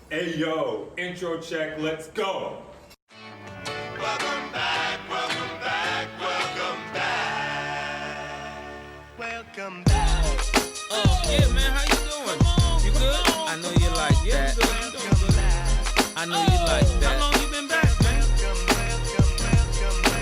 Hey yo, intro check, let's go! Welcome back, welcome back, welcome back. Welcome back. Yeah, man, how you doing? You good? I know you like that. I know you like that. How long you been back, man?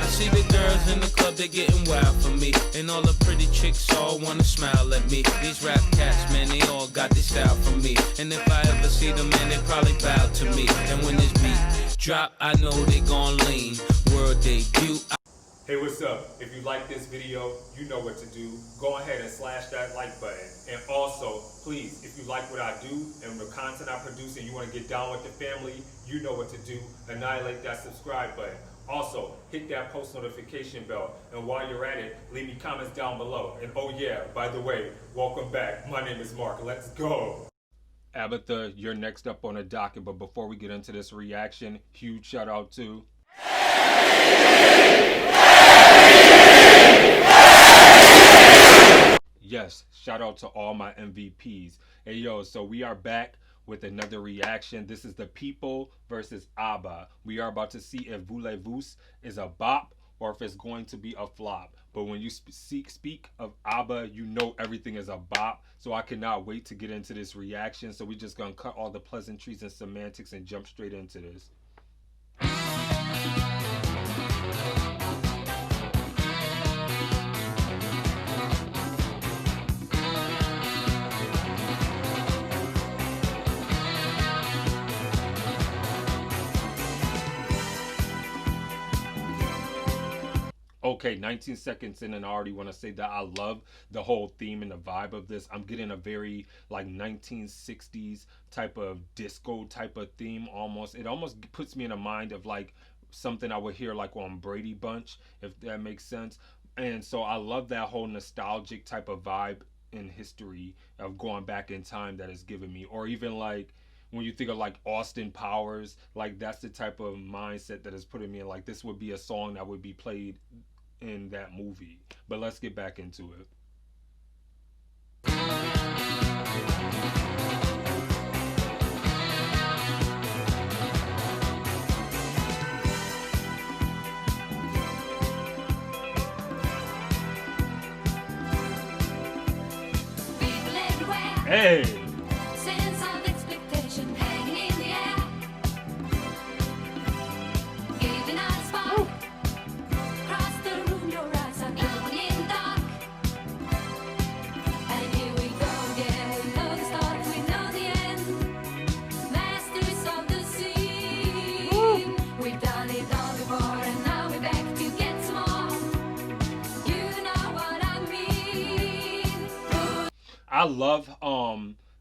I see the girls in the club, they getting wild for me. And all the pretty chicks all wanna smile at me. These rap cats, man, they all got this style for me. And if I ever see them, man, they probably bow to me. And when this beat drop, I know they gon' lean. World debut. Hey, what's up? If you like this video, you know what to do. Go ahead and slash that like button. And also, please, if you like what I do and the content I produce and you want to get down with the family, you know what to do. Annihilate that subscribe button. Also, hit that post notification bell. And while you're at it, leave me comments down below. And oh yeah, by the way, welcome back. My name is Mark. Let's go. ABBA, you're next up on the docket. But before we get into this reaction, huge shout out to... Yes, shout out to all my MVPs. Hey yo, so we are back with another reaction. This is the People versus ABBA. We are about to see if Voulez-Vous is a bop or if it's going to be a flop. But when you speak of ABBA, you know everything is a bop. So I cannot wait to get into this reaction. So we're just gonna cut all the pleasantries and semantics and jump straight into this. Okay, 19 seconds in and I already want to say that I love the whole theme and the vibe of this. I'm getting a very like 1960s type of disco type of theme almost. It almost puts me in a mind of like something I would hear like on Brady Bunch, if that makes sense. And so I love that whole nostalgic type of vibe in history of going back in time that it's given me. Or even like when you think of like Austin Powers, like that's the type of mindset that is putting me in. Like this would be a song that would be played in that movie. But let's get back into it. Hey!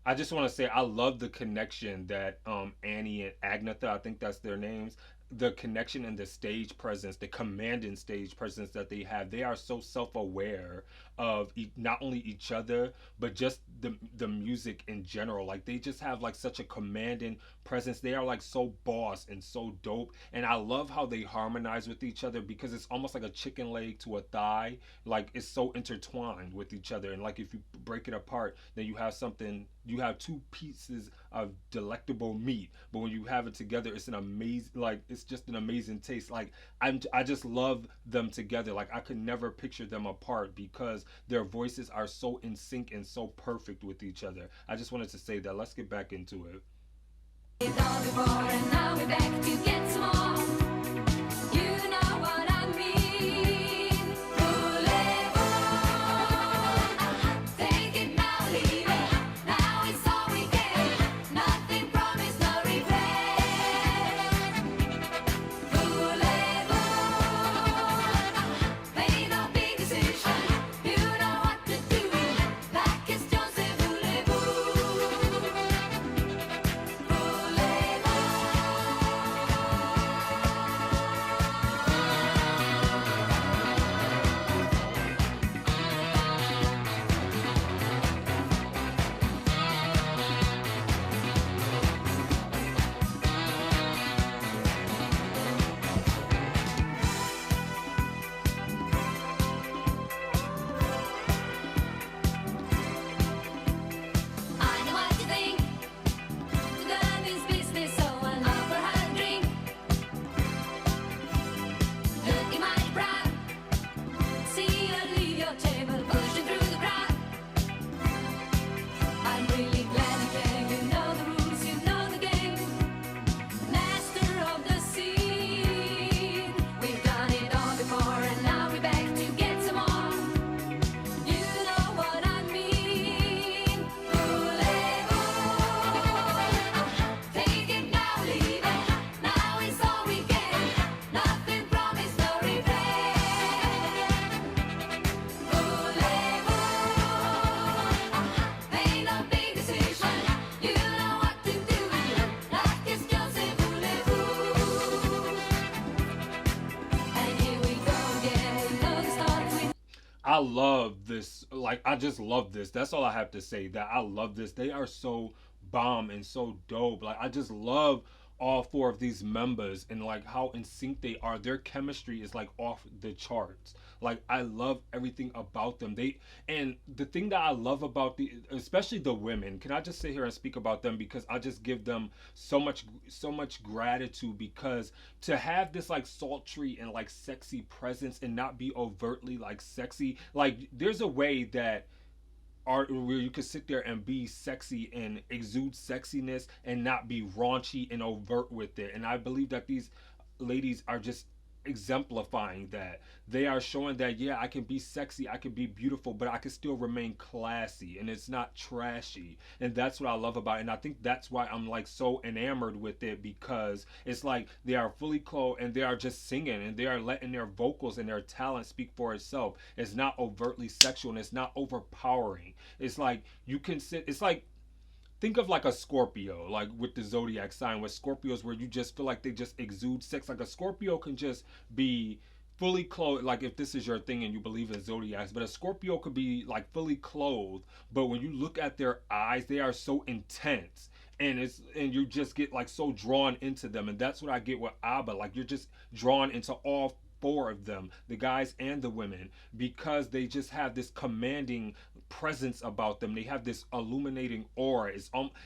I just want to say I love the connection that Annie and Agnetha, I think that's their names, the connection and the stage presence, the commanding stage presence that they have. They are so self-aware of not only each other but just the music in general. Like they just have like such a commanding presence. They are like so boss and so dope, and I love how they harmonize with each other because it's almost like a chicken leg to a thigh. Like it's so intertwined with each other, and like if you break it apart, then you have something, you have two pieces of delectable meat, but when you have it together, it's an amazing, like it's just an amazing taste. Like I just love them together. Like I could never picture them apart because their voices are so in sync and so perfect with each other. I just wanted to say that. Let's get back into it. I love this. Like, I just love this. That's all I have to say. That I love this. They are so bomb and so dope. Like, I just love all four of these members and like how in sync they are. Their chemistry is like off the charts. Like, I love everything about them. They and the thing that I love about the, especially the women. Can I just sit here and speak about them because I just give them so much gratitude because to have this like sultry and like sexy presence and not be overtly like sexy. Like, there's a way that art where you could sit there and be sexy and exude sexiness and not be raunchy and overt with it. And I believe that these ladies are just exemplifying that. They are showing that, yeah, I can be sexy, I can be beautiful, but I can still remain classy and it's not trashy. And that's what I love about it. And I think that's why I'm like so enamored with it because it's like they are fully clothed and they are just singing and they are letting their vocals and their talent speak for itself. It's not overtly sexual and it's not overpowering. It's like you can sit, it's like, think of like a Scorpio, like with the zodiac sign, with Scorpios where you just feel like they just exude sex. Like a Scorpio can just be fully clothed, like if this is your thing and you believe in zodiacs, but a Scorpio could be like fully clothed, but when you look at their eyes, they are so intense. And you just get like so drawn into them, and that's what I get with ABBA. Like, you're just drawn into all four of them, the guys and the women, because they just have this commanding presence about them. They have this illuminating aura.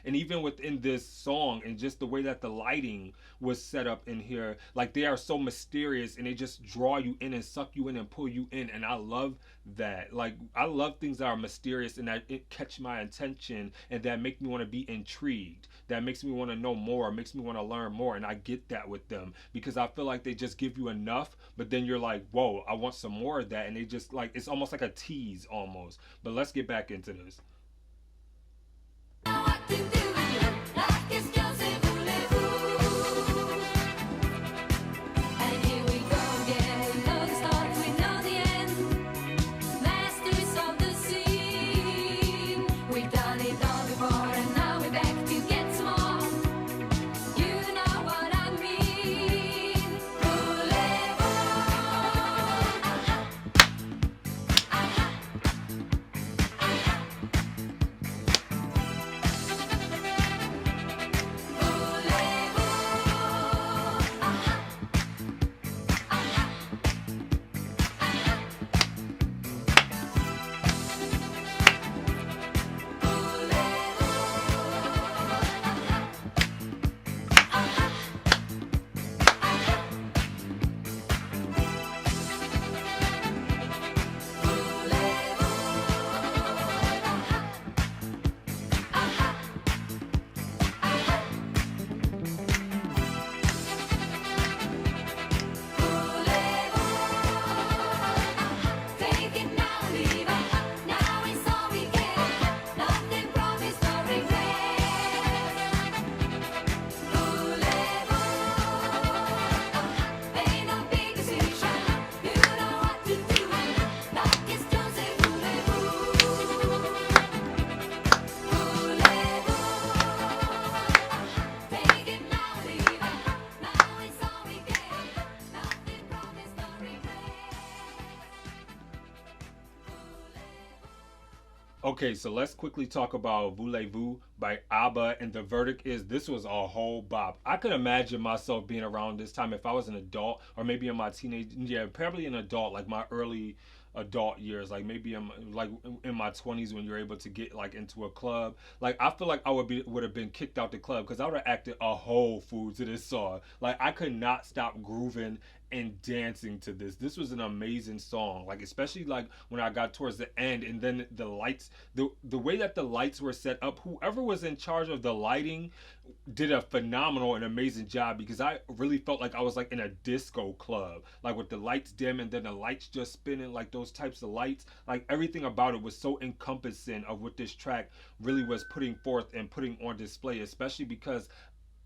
And even within this song and just the way that the lighting was set up in here, like they are so mysterious and they just draw you in and suck you in and pull you in. And I love that. Like, I love things that are mysterious and that it catch my attention and that make me want to be intrigued. That makes me want to know more, makes me want to learn more. And I get that with them because I feel like they just give you enough, but then you're like, whoa, I want some more of that. And they just like, it's almost like a tease almost. But let's get back into this. Okay, so let's quickly talk about Voulez-Vous by ABBA, and the verdict is this was a whole bop. I could imagine myself being around this time if I was an adult, or maybe in my teenage, yeah, probably an adult, like my early adult years, like maybe in my 20s when you're able to get like into a club. Like, I feel like I would have been kicked out the club because I would have acted a whole fool to this song. Like, I could not stop grooving and dancing to this. This was an amazing song. Like, especially like when I got towards the end and then the lights, the way that the lights were set up, whoever was in charge of the lighting did a phenomenal and amazing job because I really felt like I was like in a disco club, like with the lights dim and then the lights just spinning, like those types of lights. Like, everything about it was so encompassing of what this track really was putting forth and putting on display, especially because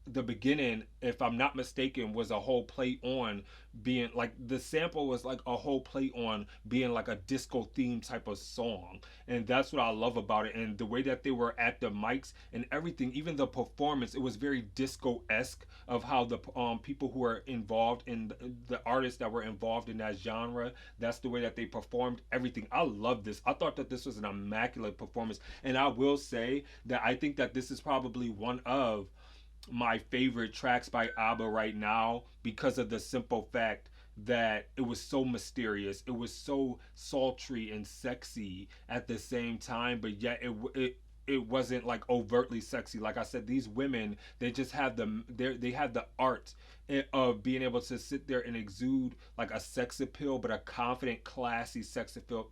the beginning, if I'm not mistaken, was a whole play on being like the sample was like a whole play on being like a disco theme type of song. And that's what I love about it. And the way that they were at the mics and everything, even the performance, it was very disco esque of how the people who were involved in the artists that were involved in that genre, that's the way that they performed everything. I love this. I thought that this was an immaculate performance. And I will say that I think that this is probably one of my favorite tracks by ABBA right now because of the simple fact that it was so mysterious. It was so sultry and sexy at the same time, but yet it wasn't like overtly sexy. Like I said, these women, they just have they have the art of being able to sit there and exude like a sex appeal, but a confident, classy sex appeal,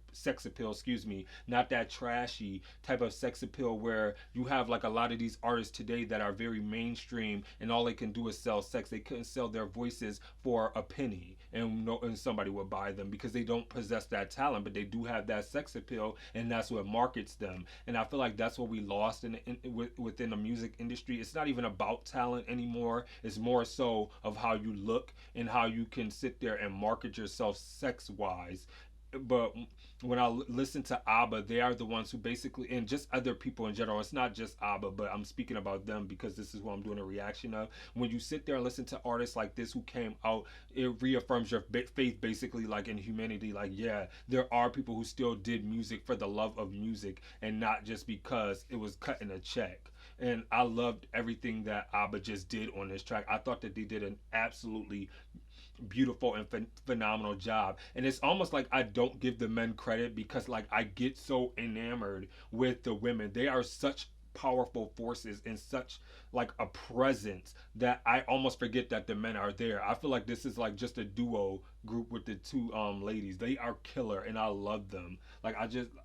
excuse me, not that trashy type of sex appeal where you have like a lot of these artists today that are very mainstream and all they can do is sell sex. They couldn't sell their voices for a penny, and no, and somebody would buy them because they don't possess that talent, but they do have that sex appeal, and that's what markets them. And I feel like that's what we lost within the music industry. It's not even about talent anymore. It's more so of how you look and how you can sit there and market yourself sex wise. But when I listen to ABBA, they are the ones who basically, and just other people in general, it's not just ABBA, but I'm speaking about them because this is what I'm doing a reaction of. When you sit there and listen to artists like this who came out, it reaffirms your faith basically, like in humanity. Like, yeah, there are people who still did music for the love of music and not just because it was cutting a check. And I loved everything that ABBA just did on this track. I thought that they did an absolutely beautiful and phenomenal job. And it's almost like I don't give the men credit because like I get so enamored with the women. They are such powerful forces and such like a presence that I almost forget that the men are there. I feel like this is like just a duo group with the two ladies. They are killer and I love them. Like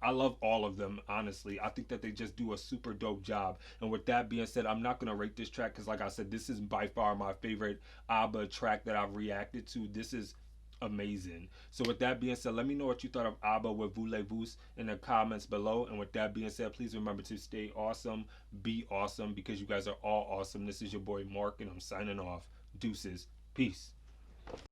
I love all of them honestly. I think that they just do a super dope job. And with that being said, I'm not going to rate this track cuz like I said, this is by far my favorite ABBA track that I've reacted to. This is amazing. So with that being said, let me know what you thought of ABBA with Voulez-Vous in the comments below. And with that being said, please remember to stay awesome, be awesome, because you guys are all awesome. This is your boy Mark, and I'm signing off. Deuces. Peace.